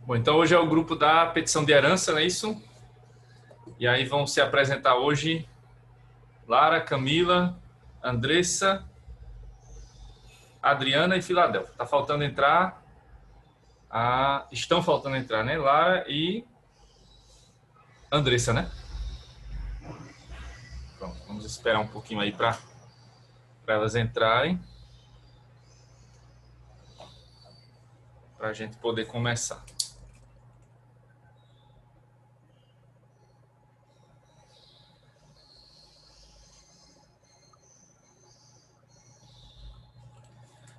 Bom, então hoje é o grupo da petição de herança, não é isso? E aí vão se apresentar hoje Lara, Camila, Andressa, Adriana e Filadélfia. Tá faltando entrar, estão faltando entrar, né? Lara e Andressa, né? Pronto, vamos esperar um pouquinho aí para elas entrarem, para a gente poder começar.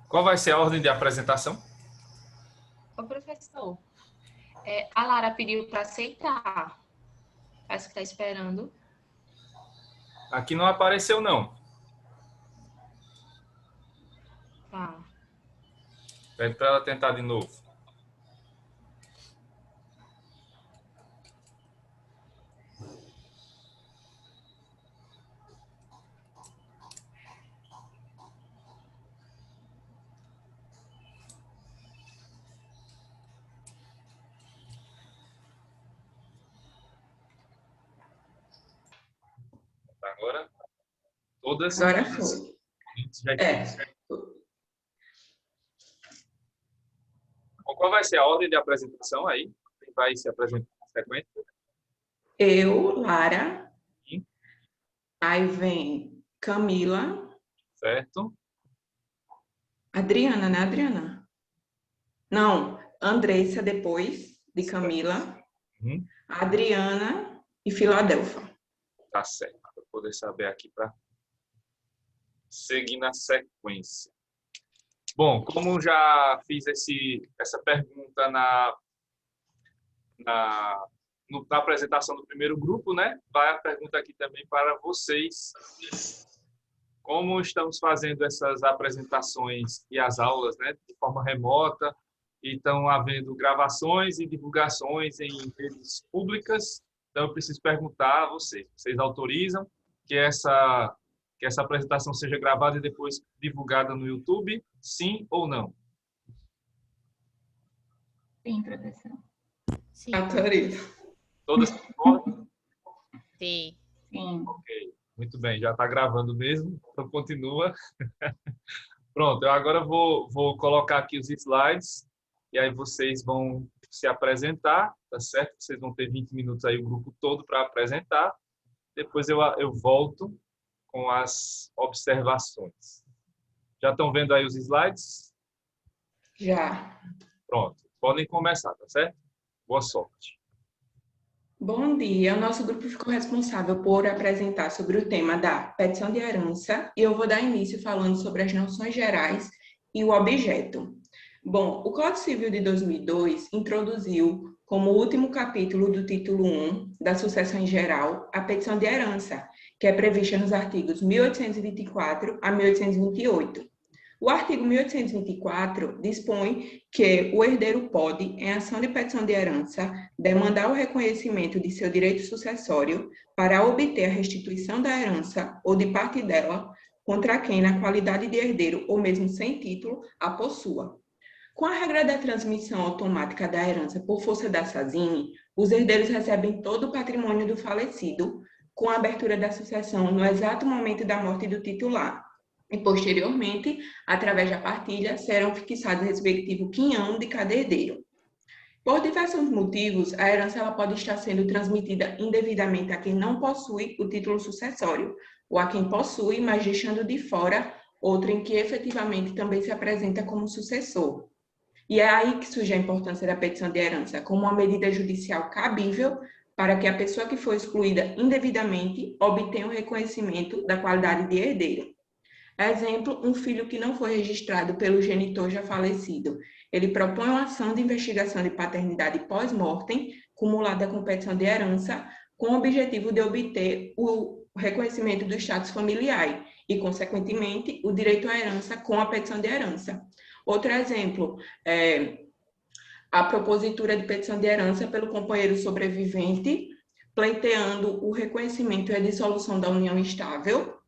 Qual vai ser a ordem de apresentação? Ô, professor, a Lara pediu para aceitar. Parece que está esperando. Aqui não apareceu, não. Tá. Pede para ela tentar de novo. Agora, todas. Agora foi. Qual vai ser a ordem de apresentação aí? Quem vai se apresentar na sequência? Eu, Lara. Sim. Aí vem Camila. Certo. Adriana, né, Adriana? Não, Andressa depois de Camila. Uhum. Adriana e Filadélfia. Tá certo. Para poder saber aqui para seguir na sequência. Bom, como já fiz essa pergunta na apresentação do primeiro grupo, né? Vai a pergunta aqui também para vocês. Como estamos fazendo essas apresentações e as aulas, né, de forma remota, e estão havendo gravações e divulgações em redes públicas, então eu preciso perguntar a vocês. Vocês autorizam que essa apresentação seja gravada e depois divulgada no YouTube? Sim ou não? Sim, professor. Sim. Autorizo. Todas concordam? Sim. Sim. Ok, muito bem, já está gravando mesmo, então continua. Pronto, eu agora vou colocar aqui os slides e aí vocês vão se apresentar, tá certo? Vocês vão ter 20 minutos aí, o grupo todo, para apresentar. Depois eu volto com as observações. Já estão vendo aí os slides? Já. Pronto, podem começar, tá certo? Boa sorte. Bom dia, o nosso grupo ficou responsável por apresentar sobre o tema da petição de herança e eu vou dar início falando sobre as noções gerais e o objeto. Bom, o Código Civil de 2002 introduziu como último capítulo do título 1 da sucessão em geral a petição de herança, que é prevista nos artigos 1824 a 1828. O artigo 1824 dispõe que o herdeiro pode, em ação de petição de herança, demandar o reconhecimento de seu direito sucessório para obter a restituição da herança ou de parte dela contra quem, na qualidade de herdeiro ou mesmo sem título, a possua. Com a regra da transmissão automática da herança por força da SASINE, os herdeiros recebem todo o patrimônio do falecido com a abertura da sucessão no exato momento da morte do titular. E, posteriormente, através da partilha, serão fixados o respectivo quinhão de cada herdeiro. Por diversos motivos, a herança ela pode estar sendo transmitida indevidamente a quem não possui o título sucessório, ou a quem possui, mas deixando de fora outro em que efetivamente também se apresenta como sucessor. E é aí que surge a importância da petição de herança, como uma medida judicial cabível para que a pessoa que for excluída indevidamente obtenha o reconhecimento da qualidade de herdeiro. Exemplo, um filho que não foi registrado pelo genitor já falecido Ele propõe uma ação de investigação de paternidade pós-mortem, cumulada com petição de herança, com o objetivo de obter o reconhecimento do status familiar e, consequentemente, o direito à herança com a petição de herança. Outro exemplo é a propositura de petição de herança pelo companheiro sobrevivente, pleiteando o reconhecimento e a dissolução da união estável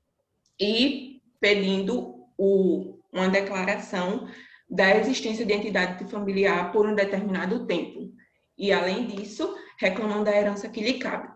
e pedindo uma declaração da existência de entidade familiar por um determinado tempo. E, além disso, reclamando a herança que lhe cabe.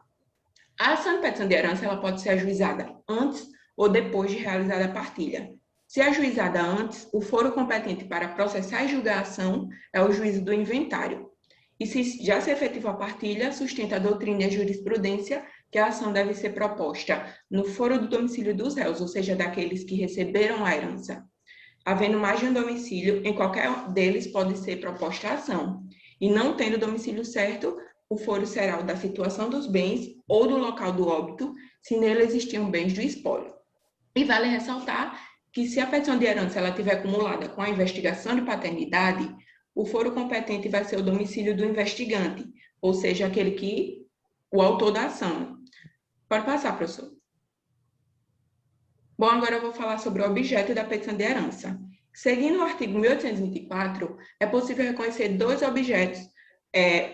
A ação de petição de herança ela pode ser ajuizada antes ou depois de realizada a partilha. Se ajuizada antes, o foro competente para processar e julgar a ação é o juízo do inventário. E se já se efetivou a partilha, sustenta a doutrina e a jurisprudência que a ação deve ser proposta no foro do domicílio dos réus, ou seja, daqueles que receberam a herança. Havendo mais de um domicílio, em qualquer deles pode ser proposta a ação. E não tendo domicílio certo, o foro será o da situação dos bens ou do local do óbito, se nele existiam bens do espólio. E vale ressaltar que se a petição de herança ela estiver acumulada com a investigação de paternidade, o foro competente vai ser o domicílio do investigante, ou seja, o autor da ação. Pode passar, professor. Bom, agora eu vou falar sobre o objeto da petição de herança. Seguindo o artigo 1824, é possível reconhecer dois objetos,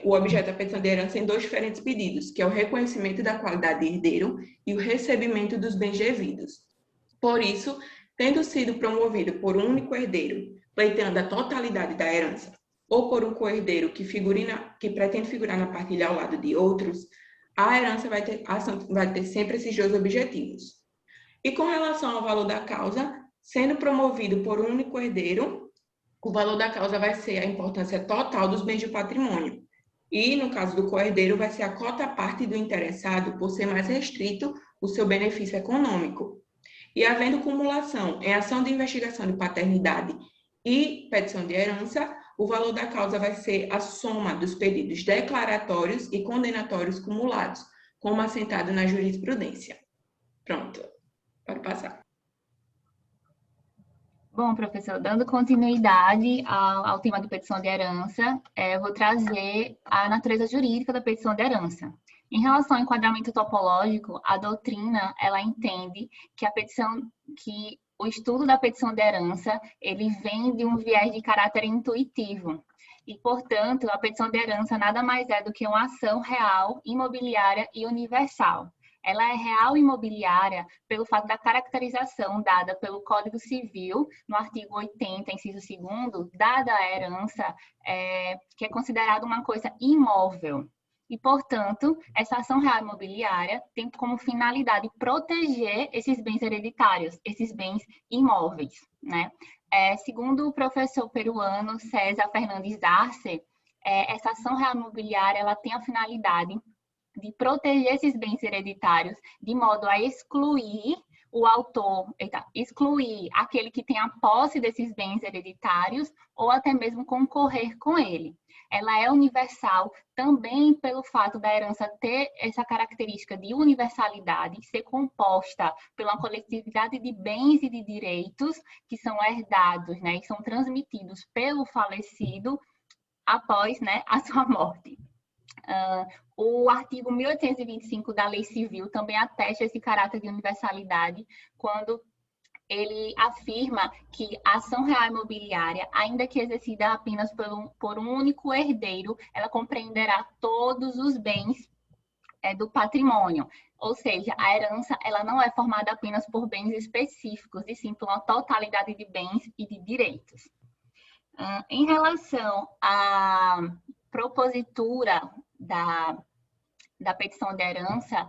o objeto da petição de herança em dois diferentes pedidos, que é o reconhecimento da qualidade de herdeiro e o recebimento dos bens devidos. Por isso, tendo sido promovido por um único herdeiro, pleiteando a totalidade da herança, ou por um co-herdeiro que pretende figurar na partilha ao lado de outros, a herança vai ter sempre esses dois objetivos. E com relação ao valor da causa, sendo promovido por um único herdeiro, o valor da causa vai ser a importância total dos bens do patrimônio. E, no caso do co-herdeiro, vai ser a cota-parte do interessado, por ser mais restrito o seu benefício econômico. E, havendo cumulação em ação de investigação de paternidade e petição de herança, o valor da causa vai ser a soma dos pedidos declaratórios e condenatórios cumulados, como assentado na jurisprudência. Pronto, pode passar. Bom, professor, dando continuidade ao tema de petição de herança, eu vou trazer a natureza jurídica da petição de herança. Em relação ao enquadramento topológico, a doutrina, ela entende que o estudo da petição de herança, ele vem de um viés de caráter intuitivo. E, portanto, a petição de herança nada mais é do que uma ação real, imobiliária e universal. Ela é real e imobiliária pelo fato da caracterização dada pelo Código Civil, no artigo 80, inciso 2º, dada a herança, que é considerada uma coisa imóvel. E, portanto, essa ação real imobiliária tem como finalidade proteger esses bens hereditários, esses bens imóveis, né? Segundo o professor peruano César Fernandes Arce, essa ação real imobiliária ela tem a finalidade de proteger esses bens hereditários de modo a excluir o autor, excluir aquele que tem a posse desses bens hereditários ou até mesmo concorrer com ele. Ela é universal também pelo fato da herança ter essa característica de universalidade, ser composta por uma coletividade de bens e de direitos que são herdados, né, e são transmitidos pelo falecido após, né, a sua morte. O artigo 1825 da Lei Civil também atesta esse caráter de universalidade quando ele afirma que a ação real imobiliária, ainda que exercida apenas por um único herdeiro, ela compreenderá todos os bens do patrimônio. Ou seja, a herança ela não é formada apenas por bens específicos, e sim por uma totalidade de bens e de direitos. Em relação à propositura da petição de herança,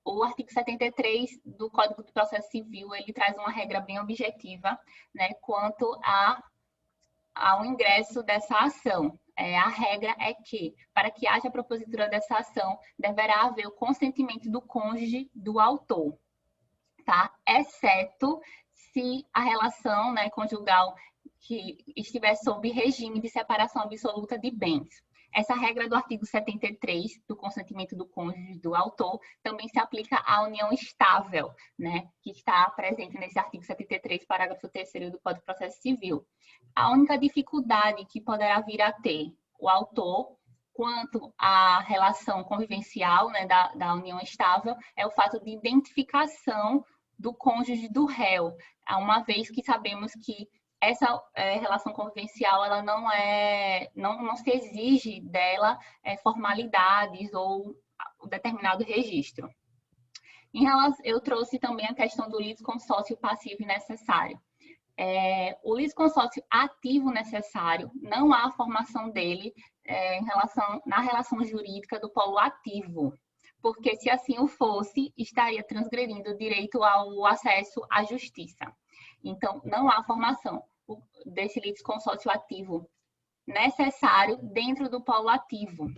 o artigo 73 do Código de Processo Civil, ele traz uma regra bem objetiva, né, quanto ao ingresso dessa ação. A regra é que, para que haja propositura dessa ação, deverá haver o consentimento do cônjuge do autor, tá? Exceto se a relação, né, conjugal que estiver sob regime de separação absoluta de bens. Essa regra do artigo 73 do consentimento do cônjuge do autor também se aplica à união estável, né, que está presente nesse artigo 73, parágrafo 3º do Código de Processo Civil. A única dificuldade que poderá vir a ter o autor quanto à relação convivencial, né, da união estável é o fato de identificação do cônjuge do réu, uma vez que sabemos que essa relação convivencial ela não se exige dela formalidades ou determinado registro. Eu trouxe também a questão do litisconsórcio passivo e necessário. O litisconsórcio ativo necessário, não há formação dele na relação jurídica do polo ativo, porque se assim o fosse, estaria transgredindo o direito ao acesso à justiça. Então, não há formação desse litisconsórcio ativo necessário dentro do polo ativo,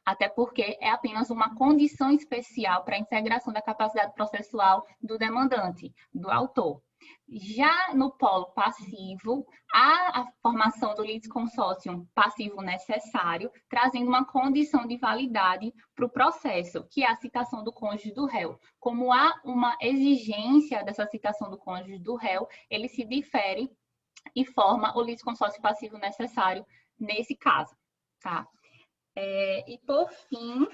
até porque é apenas uma condição especial para a integração da capacidade processual do demandante, do autor. Já no polo passivo, há a formação do litisconsórcio passivo necessário, trazendo uma condição de validade para o processo, que é a citação do cônjuge do réu. Como há uma exigência dessa citação do cônjuge do réu, ele se difere e forma o litisconsórcio passivo necessário nesse caso, tá? E por fim,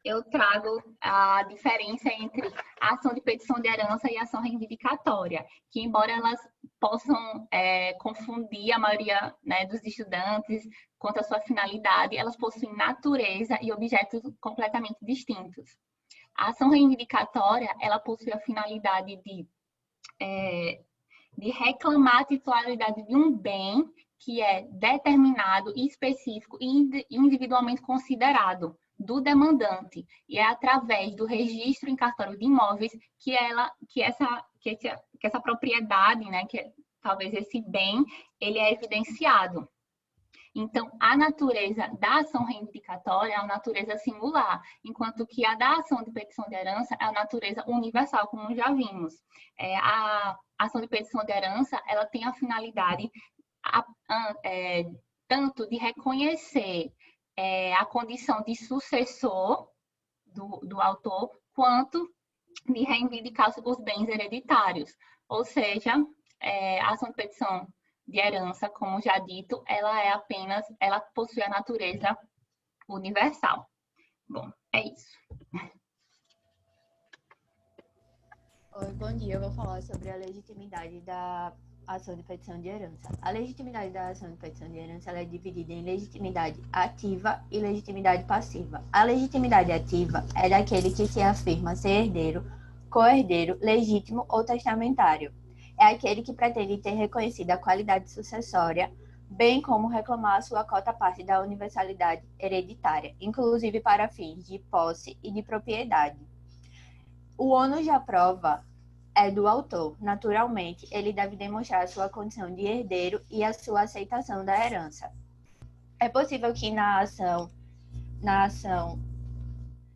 eu trago a diferença entre a ação de petição de herança e a ação reivindicatória, que embora elas possam confundir a maioria, né, dos estudantes quanto à sua finalidade, elas possuem natureza e objetos completamente distintos. A ação reivindicatória, ela possui a finalidade de reclamar a titularidade de um bem que é determinado, específico e individualmente considerado do demandante, e é através do registro em cartório de imóveis que essa propriedade, né, talvez esse bem, ele é evidenciado. Então, a natureza da ação reivindicatória é a natureza singular, enquanto que a da ação de petição de herança é a natureza universal, como já vimos. A ação de petição de herança, ela tem a finalidade tanto de reconhecer a condição de sucessor do autor, quanto de reivindicar os bens hereditários. Ou seja, a ação de petição de herança, como já dito, ela possui a natureza universal. Bom, é isso. Oi, bom dia. Eu vou falar sobre a legitimidade da ação de petição de herança. A legitimidade da ação de petição de herança ela é dividida em legitimidade ativa e legitimidade passiva. A legitimidade ativa é daquele que se afirma ser herdeiro, co-herdeiro, legítimo ou testamentário. É aquele que pretende ter reconhecida a qualidade sucessória, bem como reclamar a sua cota-parte da universalidade hereditária, inclusive para fins de posse e de propriedade. O ônus da prova é do autor. Naturalmente, ele deve demonstrar a sua condição de herdeiro e a sua aceitação da herança. É possível que a ação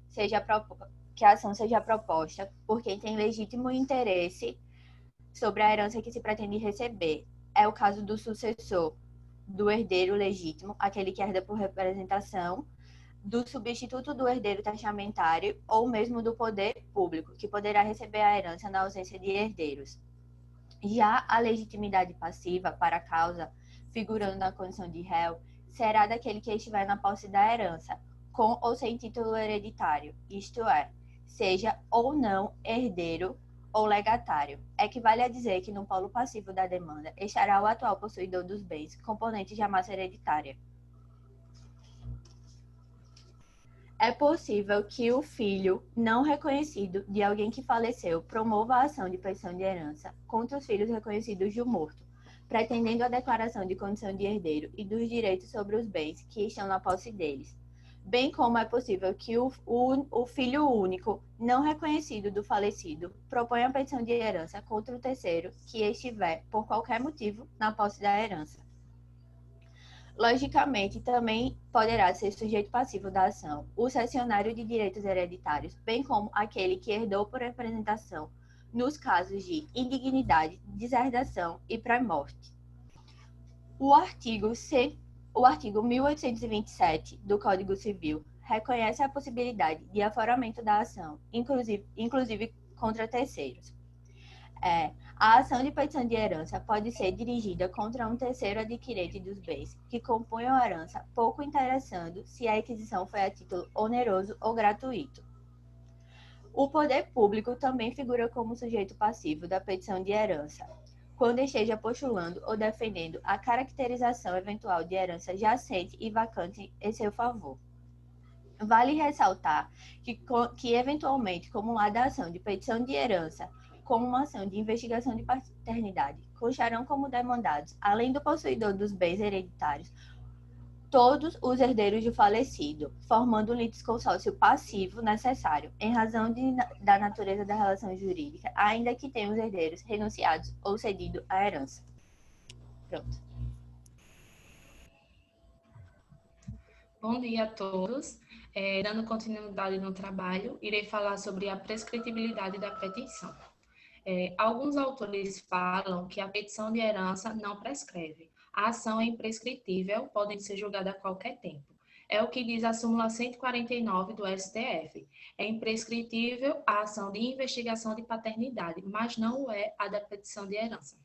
seja proposta por quem tem legítimo interesse sobre a herança que se pretende receber. É o caso do sucessor, do herdeiro legítimo, aquele que herda por representação, do substituto do herdeiro testamentário ou mesmo do poder público, que poderá receber a herança na ausência de herdeiros. Já a legitimidade passiva para a causa, figurando na condição de réu, será daquele que estiver na posse da herança, com ou sem título hereditário, isto é, seja ou não herdeiro ou legatário. Equivale a dizer que no polo passivo da demanda estará o atual possuidor dos bens, componentes da massa hereditária. É possível que o filho não reconhecido de alguém que faleceu promova a ação de petição de herança contra os filhos reconhecidos do morto, pretendendo a declaração de condição de herdeiro e dos direitos sobre os bens que estão na posse deles. Bem como é possível que o filho único não reconhecido do falecido proponha a petição de herança contra o terceiro que estiver, por qualquer motivo, na posse da herança. Logicamente, também poderá ser sujeito passivo da ação o cessionário de direitos hereditários, bem como aquele que herdou por representação, nos casos de indignidade, deserdação e pré-morte. O artigo O artigo 1827 do Código Civil reconhece a possibilidade de aforamento da ação, inclusive contra terceiros. A ação de petição de herança pode ser dirigida contra um terceiro adquirente dos bens que compunham a herança, pouco interessando se a aquisição foi a título oneroso ou gratuito. O poder público também figura como sujeito passivo da petição de herança, quando esteja postulando ou defendendo a caracterização eventual de herança jacente e vacante em seu favor. Vale ressaltar que eventualmente, como lá da ação de petição de herança, como uma ação de investigação de paternidade, constarão como demandados, além do possuidor dos bens hereditários, todos os herdeiros do falecido, formando um litisconsórcio passivo necessário, em razão da natureza da relação jurídica, ainda que tenham os herdeiros renunciados ou cedido à herança. Pronto. Bom dia a todos. Dando continuidade no trabalho, irei falar sobre a prescritibilidade da petição. Alguns autores falam que a petição de herança não prescreve. A ação é imprescritível, podem ser julgada a qualquer tempo. É o que diz a súmula 149 do STF. É imprescritível a ação de investigação de paternidade, mas não é a da petição de herança.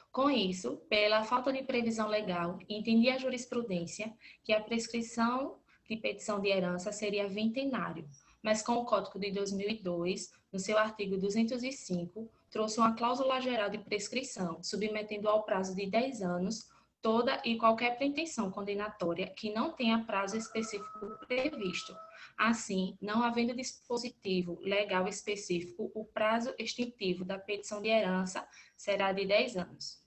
Com isso, pela falta de previsão legal, entendi a jurisprudência que a prescrição de petição de herança seria vintenário, mas com o Código de 2002, no seu artigo 205, trouxe uma cláusula geral de prescrição, submetendo ao prazo de 10 anos toda e qualquer pretensão condenatória que não tenha prazo específico previsto. Assim, não havendo dispositivo legal específico, o prazo extintivo da petição de herança será de 10 anos.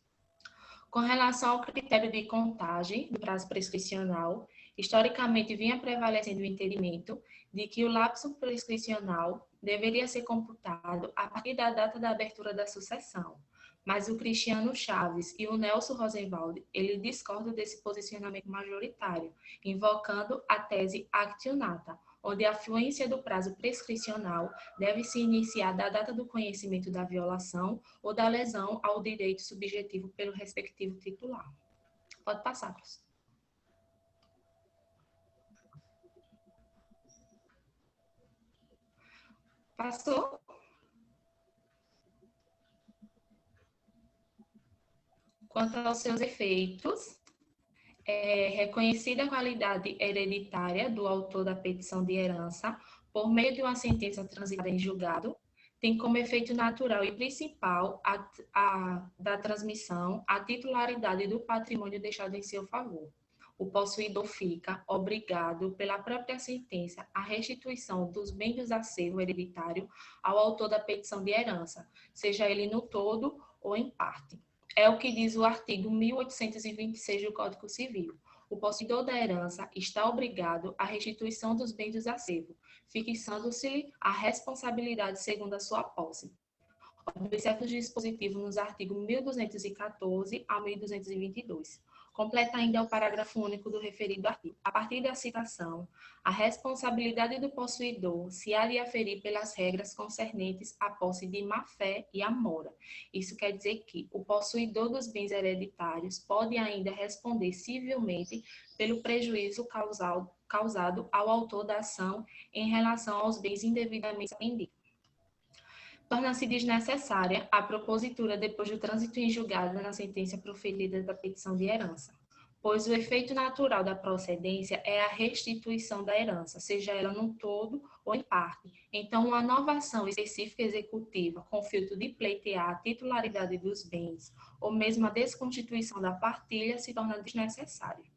Com relação ao critério de contagem do prazo prescricional, historicamente vinha prevalecendo o entendimento de que o lapso prescricional deveria ser computado a partir da data da abertura da sucessão, mas o Cristiano Chaves e o Nelson Rosenwald, ele discordam desse posicionamento majoritário, invocando a tese actionata, onde a fluência do prazo prescricional deve se iniciar da data do conhecimento da violação ou da lesão ao direito subjetivo pelo respectivo titular. Pode passar, Cruz. Passou? Quanto aos seus efeitos, reconhecida a qualidade hereditária do autor da petição de herança por meio de uma sentença transitada em julgado, tem como efeito natural e principal da transmissão a titularidade do patrimônio deixado em seu favor. O possuidor fica obrigado pela própria sentença à restituição dos bens do acervo hereditário ao autor da petição de herança, seja ele no todo ou em parte. É o que diz o artigo 1826 do Código Civil. O possuidor da herança está obrigado à restituição dos bens do acervo, fixando-se a responsabilidade segundo a sua posse. Observa os dispositivos nos artigos 1214 a 1222. Completa ainda o parágrafo único do referido artigo. A partir da citação, a responsabilidade do possuidor se há de aferir pelas regras concernentes à posse de má-fé e à mora. Isso quer dizer que o possuidor dos bens hereditários pode ainda responder civilmente pelo prejuízo causado ao autor da ação em relação aos bens indevidamente apreendidos. Torna-se desnecessária a propositura depois do trânsito em julgado na sentença proferida da petição de herança, pois o efeito natural da procedência é a restituição da herança, seja ela no todo ou em parte. Então, uma nova ação específica executiva com filtro de pleitear a titularidade dos bens ou mesmo a desconstituição da partilha se torna desnecessária.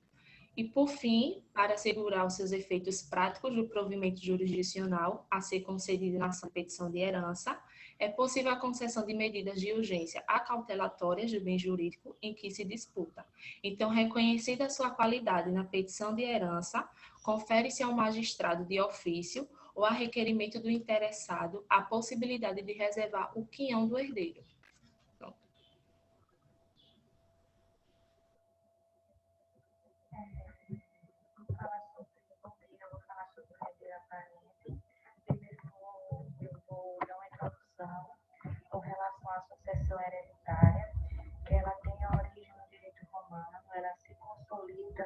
E, por fim, para assegurar os seus efeitos práticos do provimento jurisdicional a ser concedido na ação de petição de herança, é possível a concessão de medidas de urgência acautelatórias do bem jurídico em que se disputa. Então, reconhecida a sua qualidade na petição de herança, confere-se ao magistrado de ofício ou a requerimento do interessado a possibilidade de reservar o quinhão do herdeiro. Pronto. Eu vou falar sobre o herdeiro aparente. Primeiro, eu vou dar uma introdução com relação à sucessão hereditária, que ela tem a origem no direito romano, ela se consolida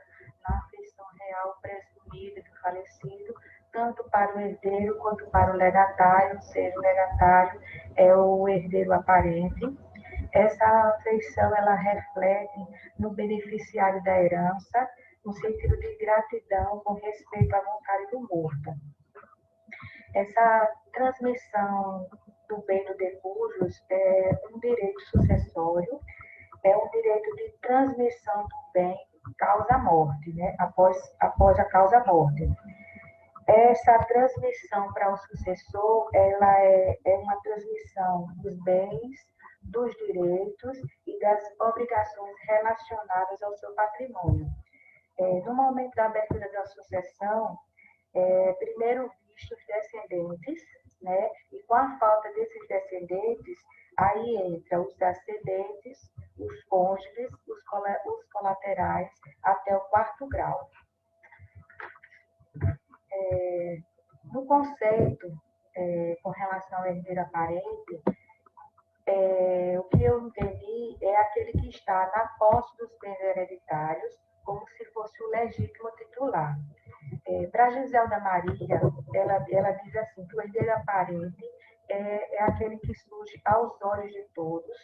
reconhecido tanto para o herdeiro quanto para o legatário, seja o legatário é o herdeiro aparente. Essa afeição ela reflete no beneficiário da herança, no sentido de gratidão com respeito à vontade do morto. Essa transmissão do bem do decujus é um direito sucessório, é um direito de transmissão do bem causa-morte, né? Após a causa-morte. Essa transmissão para o sucessor, ela é uma transmissão dos bens, dos direitos e das obrigações relacionadas ao seu patrimônio. No momento da abertura da sucessão, primeiro visto os descendentes, né? E com a falta desses descendentes, aí entra os ascendentes, os cônjuges, os colaterais, até o 4º grau. No conceito, com relação ao herdeiro aparente, o que eu entendi é aquele que está na posse dos bens hereditários, como se fosse o legítimo titular. Para Giselda Maria, ela diz assim, que o herdeiro aparente é aquele que surge aos olhos de todos,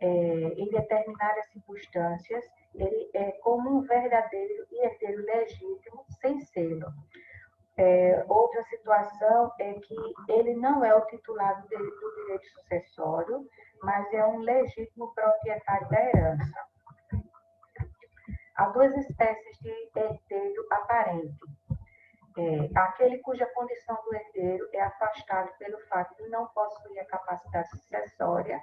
em determinadas circunstâncias, ele é como um verdadeiro herdeiro legítimo, sem sê-lo. Outra situação é que ele não é o titular do direito sucessório, mas é um legítimo proprietário da herança. Há duas espécies de herdeiro aparente. Aquele cuja condição do herdeiro é afastado pelo fato de não possuir a capacidade sucessória,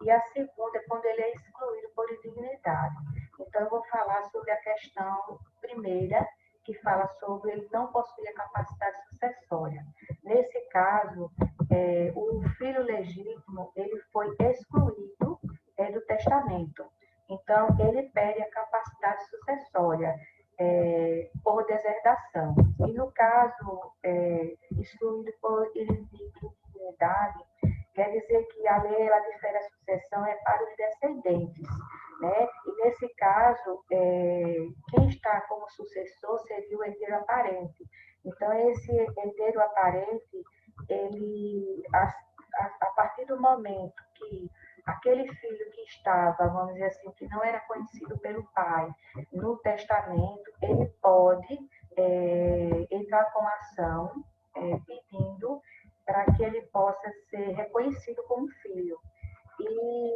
e a segunda é quando ele é excluído por indignidade. Então, eu vou falar sobre a questão primeira, que fala sobre ele não possuir a capacidade sucessória. Nesse caso, o filho legítimo ele foi excluído do testamento. Então, ele perde a capacidade sucessória por deserdação. E, no caso, excluído por indignidade, quer dizer que a lei ela difere a sucessão para os descendentes, né? E, nesse caso, quem está como sucessor seria o herdeiro aparente. Então, esse herdeiro aparente, ele, a partir do momento que aquele filho que estava, vamos dizer assim, que não era conhecido pelo pai no testamento, ele pode entrar com ação pedindo para que ele possa ser reconhecido como filho. E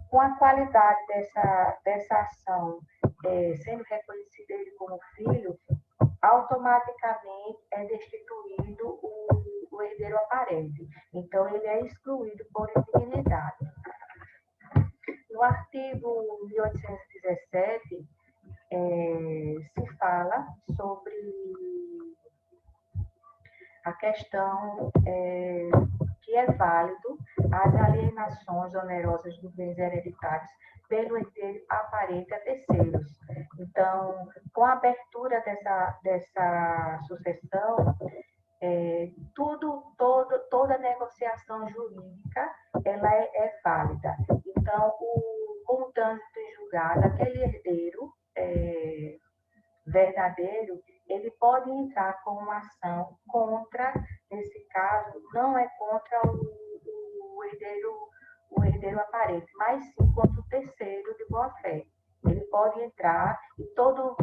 com a qualidade dessa ação sendo reconhecido ele como filho, automaticamente é destituído o herdeiro aparente. Então, ele é excluído por indignidade. No artigo 1817, se fala sobre a questão que é válido as alienações onerosas dos bens hereditários pelo herdeiro aparente a terceiros. Então, com a abertura dessa sucessão, toda negociação jurídica ela é válida. Então, com o trânsito em julgado, aquele herdeiro verdadeiro, ele pode entrar com uma ação contra, nesse caso, não é contra o herdeiro aparente, mas sim contra o terceiro de boa-fé. Ele pode entrar e todo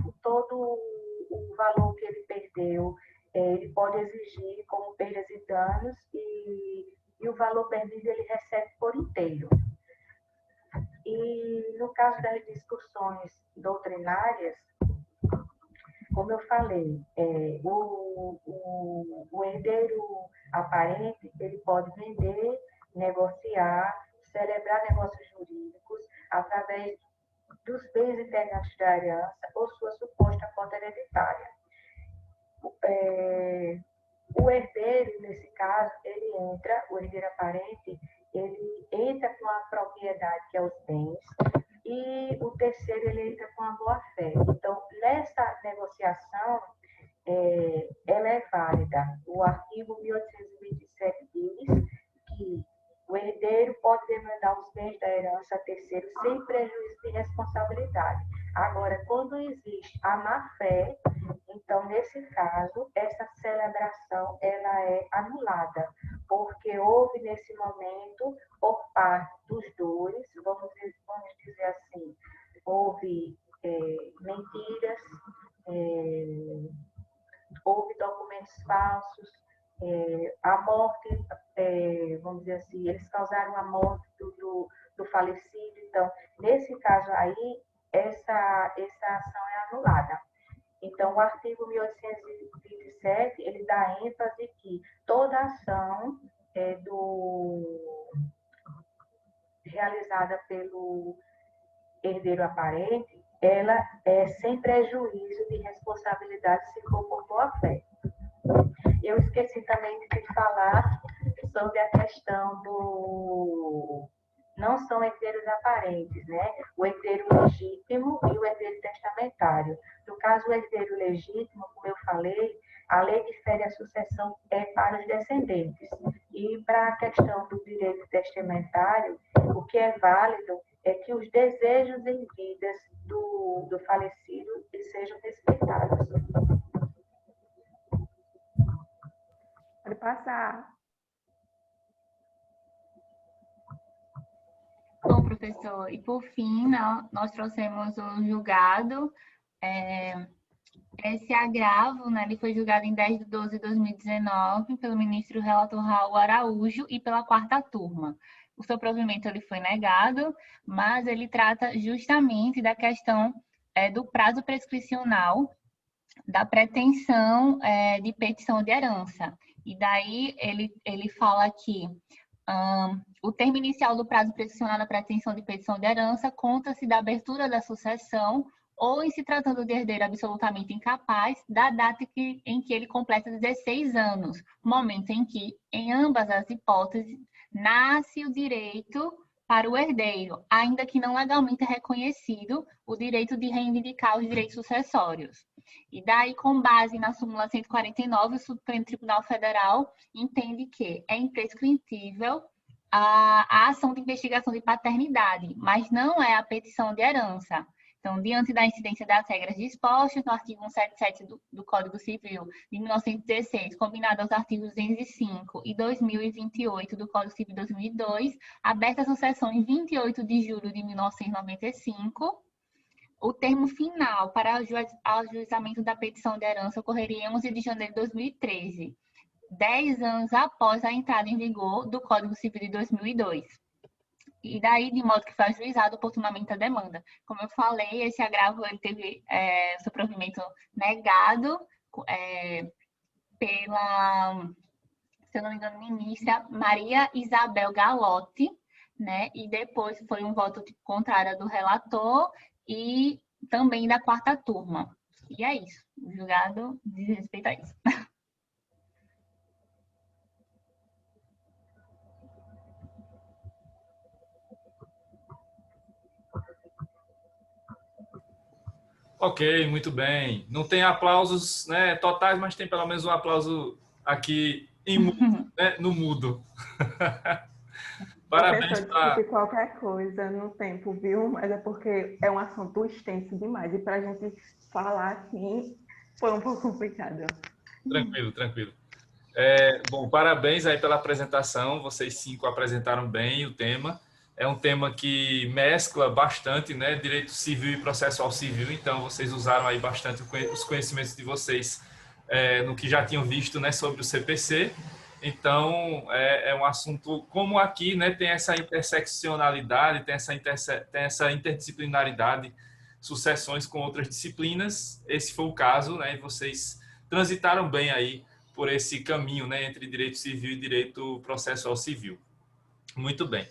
o valor que ele perdeu, ele pode exigir como perdas e danos e o valor perdido ele recebe por inteiro. E no caso das discussões doutrinárias, como eu falei, o herdeiro aparente ele pode vender, negociar, celebrar negócios jurídicos através dos bens integrantes da herança ou sua suposta cota hereditária. O herdeiro, nesse caso, o herdeiro aparente, ele entra com a propriedade, que é os bens, e o terceiro, ele entra com a boa-fé. Então, nessa negociação, ela é válida. O artigo 1827 diz que o herdeiro pode demandar os bens da herança a terceiro sem prejuízo de responsabilidade. Agora, quando existe a má-fé, Então, nesse caso, essa celebração ela é anulada, porque houve nesse momento, por parte dos dois, vamos dizer assim, houve mentiras, houve documentos falsos, a morte, vamos dizer assim, eles causaram a morte do falecido. Então, nesse caso aí, essa ação é anulada. Então, o artigo 1827, ele dá ênfase que toda ação realizada pelo herdeiro aparente, ela é sem prejuízo de responsabilidade se for por boa-fé. Eu esqueci também de falar sobre a questão do... Não são herdeiros aparentes, né? O herdeiro legítimo e o herdeiro testamentário. No caso, o herdeiro legítimo, como eu falei, a lei difere a sucessão para os descendentes. E para a questão do direito testamentário, o que é válido é que os desejos em vidas do falecido sejam respeitados. Pode passar. Bom, professor, e por fim, nós trouxemos o julgado. Esse agravo, né, ele foi julgado em 10 de 12 de 2019 pelo ministro relator Raul Araújo e pela quarta turma. O seu provimento ele foi negado, mas ele trata justamente da questão do prazo prescricional da pretensão de petição de herança. E daí ele fala que o termo inicial do prazo prescricional da pretensão de petição de herança conta-se da abertura da sucessão ou, em se tratando de herdeiro absolutamente incapaz, da data em que ele completa 16 anos, momento em que, em ambas as hipóteses, nasce o direito para o herdeiro, ainda que não legalmente reconhecido, o direito de reivindicar os direitos sucessórios. E daí, com base na súmula 149, o Supremo Tribunal Federal entende que é imprescritível a ação de investigação de paternidade, mas não é a petição de herança. Então, diante da incidência das regras dispostas no artigo 177 do Código Civil de 1916, combinado aos artigos 205 e 2028 do Código Civil de 2002, aberta a sucessão em 28 de julho de 1995, o termo final para ajuizamento da petição de herança ocorreria em 11 de janeiro de 2013, 10 anos após a entrada em vigor do Código Civil de 2002. E daí, de modo que foi ajuizado oportunamente a demanda. Como eu falei, esse agravo ele teve seu provimento negado pela, se eu não me engano, ministra Maria Isabel Galotti, né? E depois foi um voto contrário do relator e também da quarta turma. E é isso. O julgado diz respeito a isso. Ok, muito bem. Não tem aplausos, né, totais, mas tem pelo menos um aplauso aqui em mudo, né, no mudo. Parabéns para qualquer coisa no tempo, viu? Mas é porque é um assunto extenso demais e para a gente falar assim foi um pouco complicado. Tranquilo, tranquilo. Bom, parabéns aí pela apresentação. Vocês 5 apresentaram bem o tema. É um tema que mescla bastante, né, direito civil e processual civil. Então, vocês usaram aí bastante os conhecimentos de vocês no que já tinham visto, né, sobre o CPC. Então, é um assunto como aqui, né, tem essa interseccionalidade, tem essa interdisciplinaridade, sucessões com outras disciplinas. Esse foi o caso, né, e vocês transitaram bem aí por esse caminho, né, entre direito civil e direito processual civil. Muito bem.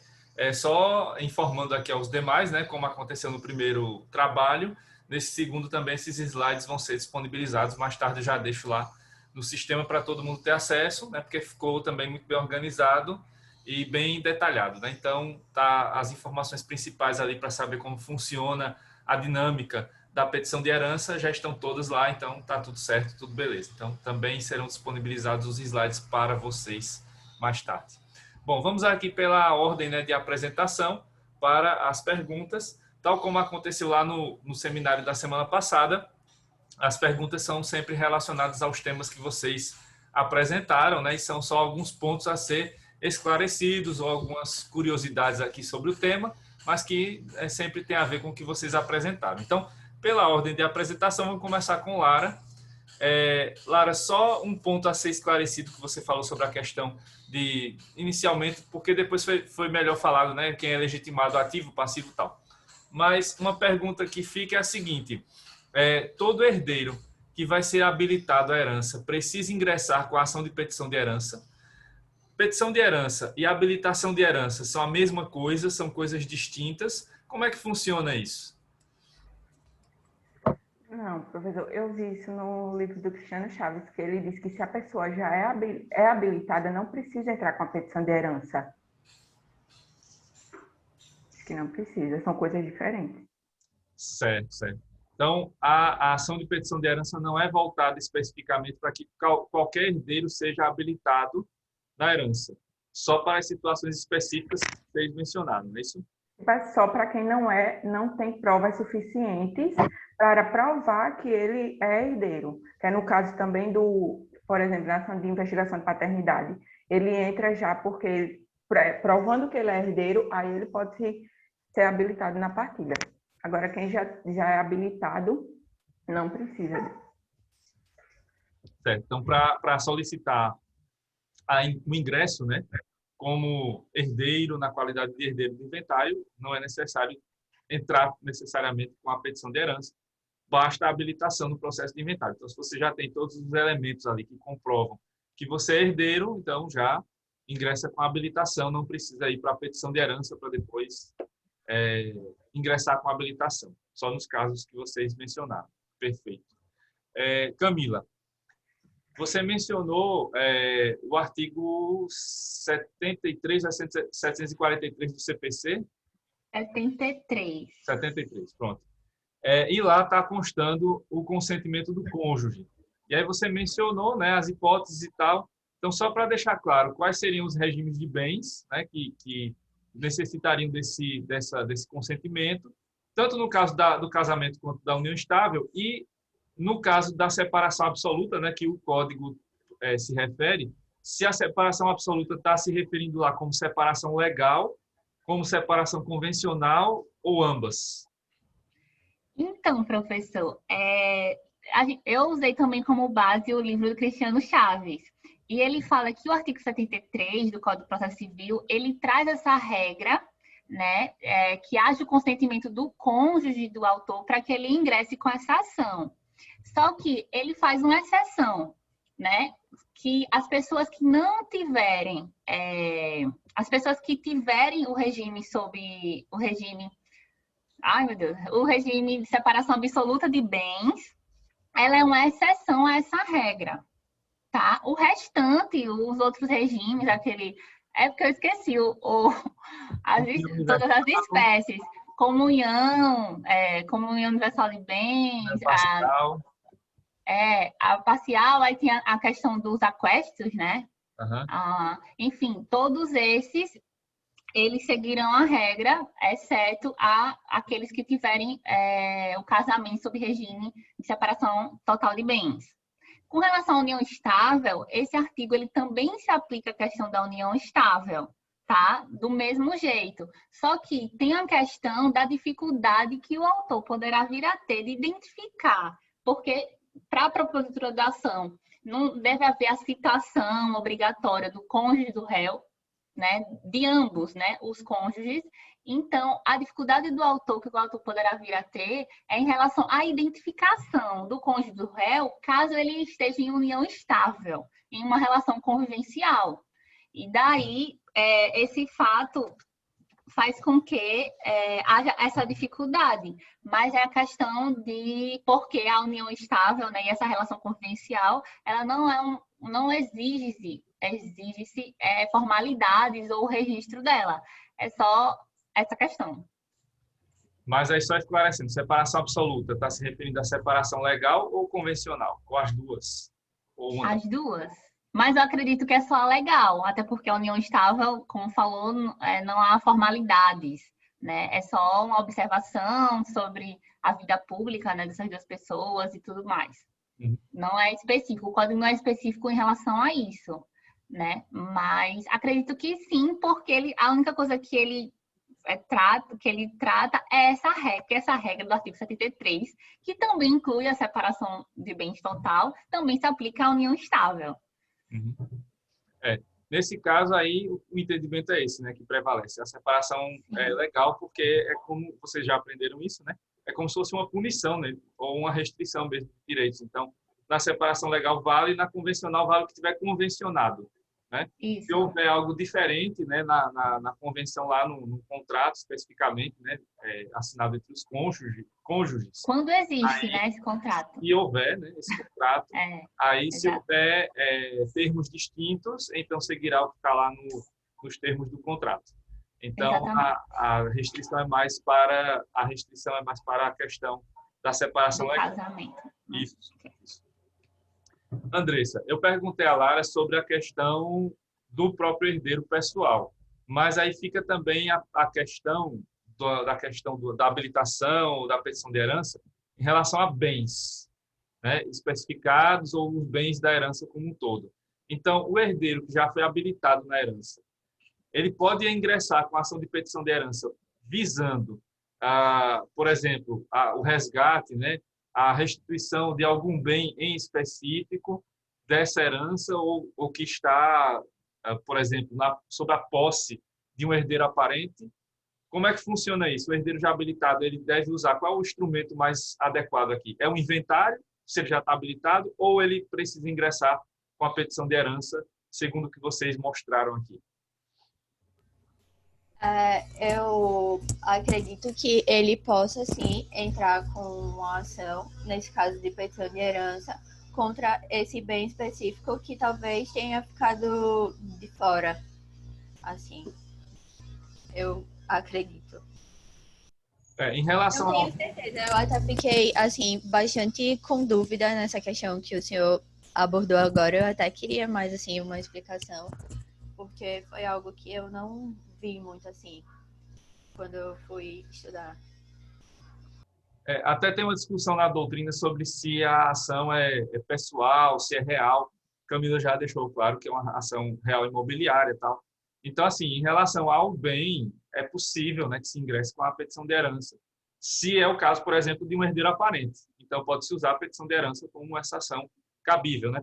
Só informando aqui aos demais, né, como aconteceu no primeiro trabalho, nesse segundo também esses slides vão ser disponibilizados. Mais tarde eu já deixo lá no sistema para todo mundo ter acesso, né, porque ficou também muito bem organizado e bem detalhado, né? Então, tá as informações principais ali para saber como funciona a dinâmica da petição de herança já estão todas lá, então tá tudo certo, tudo beleza. Então, também serão disponibilizados os slides para vocês mais tarde. Bom, vamos aqui pela ordem, né, de apresentação para as perguntas. Tal como aconteceu lá no seminário da semana passada, as perguntas são sempre relacionadas aos temas que vocês apresentaram, né? E são só alguns pontos a ser esclarecidos ou algumas curiosidades aqui sobre o tema, mas que sempre tem a ver com o que vocês apresentaram. Então, pela ordem de apresentação, vamos começar com Lara. Lara, só um ponto a ser esclarecido que você falou sobre a questão de, inicialmente, porque depois foi melhor falado, né? Quem é legitimado, ativo, passivo e tal. Mas uma pergunta que fica é a seguinte: todo herdeiro que vai ser habilitado à herança precisa ingressar com a ação de petição de herança? Petição de herança e habilitação de herança são a mesma coisa, são coisas distintas. Como é que funciona isso? Não, professor, eu vi isso no livro do Cristiano Chaves, que ele diz que se a pessoa já é habilitada, não precisa entrar com a petição de herança. Diz que não precisa, são coisas diferentes. Certo, certo. Então, a ação de petição de herança não é voltada especificamente para que qualquer herdeiro seja habilitado na herança, só para as situações específicas que vocês mencionaram, não é isso? Só para quem não tem provas suficientes para provar que ele é herdeiro, que é no caso também por exemplo, na ação de investigação de paternidade. Ele entra já porque, provando que ele é herdeiro, aí ele pode ser habilitado na partilha. Agora, quem já é habilitado, não precisa. Certo. Então, para solicitar o ingresso, né, como herdeiro, na qualidade de herdeiro do inventário, não é necessário entrar necessariamente com a petição de herança, basta a habilitação no processo de inventário. Então, se você já tem todos os elementos ali que comprovam que você é herdeiro, então já ingressa com a habilitação, não precisa ir para a petição de herança para depois ingressar com a habilitação, só nos casos que vocês mencionaram. Perfeito. Camila, você mencionou o artigo 73 a 743 do CPC? 73. 73, pronto. E lá está constando o consentimento do cônjuge. E aí você mencionou, né, as hipóteses e tal. Então, só para deixar claro, quais seriam os regimes de bens, né, que necessitariam desse consentimento, tanto no caso do casamento quanto da união estável, e no caso da separação absoluta, né, que o código se refere, se a separação absoluta está se referindo lá como separação legal, como separação convencional ou ambas? Então, professor, eu usei também como base o livro do Cristiano Chaves. E ele fala que o artigo 73 do Código de Processo Civil, ele traz essa regra, né, que haja o consentimento do cônjuge do autor para que ele ingresse com essa ação. Só que ele faz uma exceção, né, que as pessoas que não tiverem, as pessoas que tiverem o regime o regime de separação absoluta de bens, ela é uma exceção a essa regra, tá? O restante, os outros regimes, porque eu esqueci todas as espécies, comunhão universal de bens, a parcial, aí tem a questão dos aquestos, né? Uhum. Enfim, todos esses eles seguirão a regra, exceto aqueles que tiverem o casamento sob regime de separação total de bens. Com relação à união estável, esse artigo ele também se aplica à questão da união estável, tá? Do mesmo jeito. Só que tem a questão da dificuldade que o autor poderá vir a ter de identificar, porque para a propositura da ação não deve haver a citação obrigatória do cônjuge do réu, né, de ambos, né, os cônjuges. Então, a dificuldade do autor, que o autor poderá vir a ter, é em relação à identificação do cônjuge do réu, caso ele esteja em união estável, em uma relação convivencial. E daí, esse fato faz com que haja essa dificuldade. Mas é a questão de porque a união estável, né, e essa relação convivencial, ela não exige-se formalidades ou registro dela. É só essa questão. Mas aí só esclarecendo, separação absoluta está se referindo à separação legal ou convencional? Ou as duas? As duas. Mas eu acredito que é só legal, até porque a união estável, como falou, não há formalidades, né? É só uma observação sobre a vida pública, né, dessas duas pessoas e tudo mais. Não é específico, o código não é específico em relação a isso, né? Mas acredito que sim, porque a única coisa que ele trata é essa regra do artigo 73, que também inclui a separação de bens total, também se aplica à união estável. Nesse caso aí, o entendimento é esse, né, que prevalece. A separação é legal porque é como vocês já aprenderam isso, né? É como se fosse uma punição, né? Ou uma restrição mesmo de direitos. Então, na separação legal vale, na convencional vale o que tiver convencionado, né? Isso. Se houver algo diferente, né, na convenção lá no contrato especificamente, né, assinado entre os cônjuges. Quando existe, aí, né, esse contrato. Se houver, né, esse contrato, aí se exato. houver termos distintos, então seguirá o que está lá nos termos do contrato. Então a restrição é mais para a questão da separação do legal. Casamento. Né? Isso. Andressa, eu perguntei a Lara sobre a questão do próprio herdeiro pessoal, mas aí fica também a questão da habilitação, da petição de herança em relação a bens, né, especificados ou os bens da herança como um todo. Então, o herdeiro que já foi habilitado na herança, ele pode ingressar com a ação de petição de herança visando, por exemplo, o resgate, né, a restituição de algum bem em específico dessa herança ou que está, por exemplo, sob a posse de um herdeiro aparente. Como é que funciona isso? O herdeiro já habilitado, ele deve usar qual é o instrumento mais adequado aqui? É um inventário, se ele já está habilitado, ou ele precisa ingressar com a petição de herança, segundo o que vocês mostraram aqui? Eu acredito que ele possa, sim, entrar com uma ação, nesse caso de petição de herança, contra esse bem específico que talvez tenha ficado de fora. Assim, eu acredito. Em relação Eu tenho certeza, eu até fiquei, assim, bastante com dúvida nessa questão que o senhor abordou agora. Eu até queria mais, assim, uma explicação, porque foi algo que eu não vi muito, assim, quando eu fui estudar. Até tem uma discussão na doutrina sobre se a ação é pessoal, se é real. Camila já deixou claro que é uma ação real imobiliária e tal. Então, assim, em relação ao bem, é possível, né, que se ingresse com a petição de herança. Se é o caso, por exemplo, de um herdeiro aparente. Então, pode-se usar a petição de herança como essa ação cabível, né,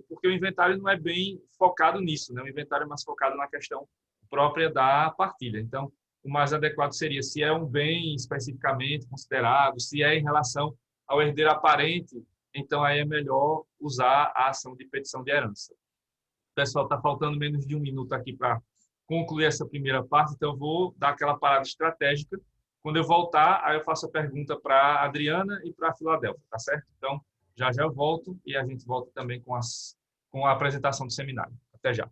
porque o inventário não é bem focado nisso, né? O inventário é mais focado na questão própria da partilha. Então, o mais adequado seria se é um bem especificamente considerado, se é em relação ao herdeiro aparente, então aí é melhor usar a ação de petição de herança. Pessoal, está faltando menos de 1 minuto aqui para concluir essa primeira parte, então eu vou dar aquela parada estratégica. Quando eu voltar, aí eu faço a pergunta para a Adriana e para a Filadélfia, tá certo? Então, já eu volto e a gente volta também com a apresentação do seminário. Até já.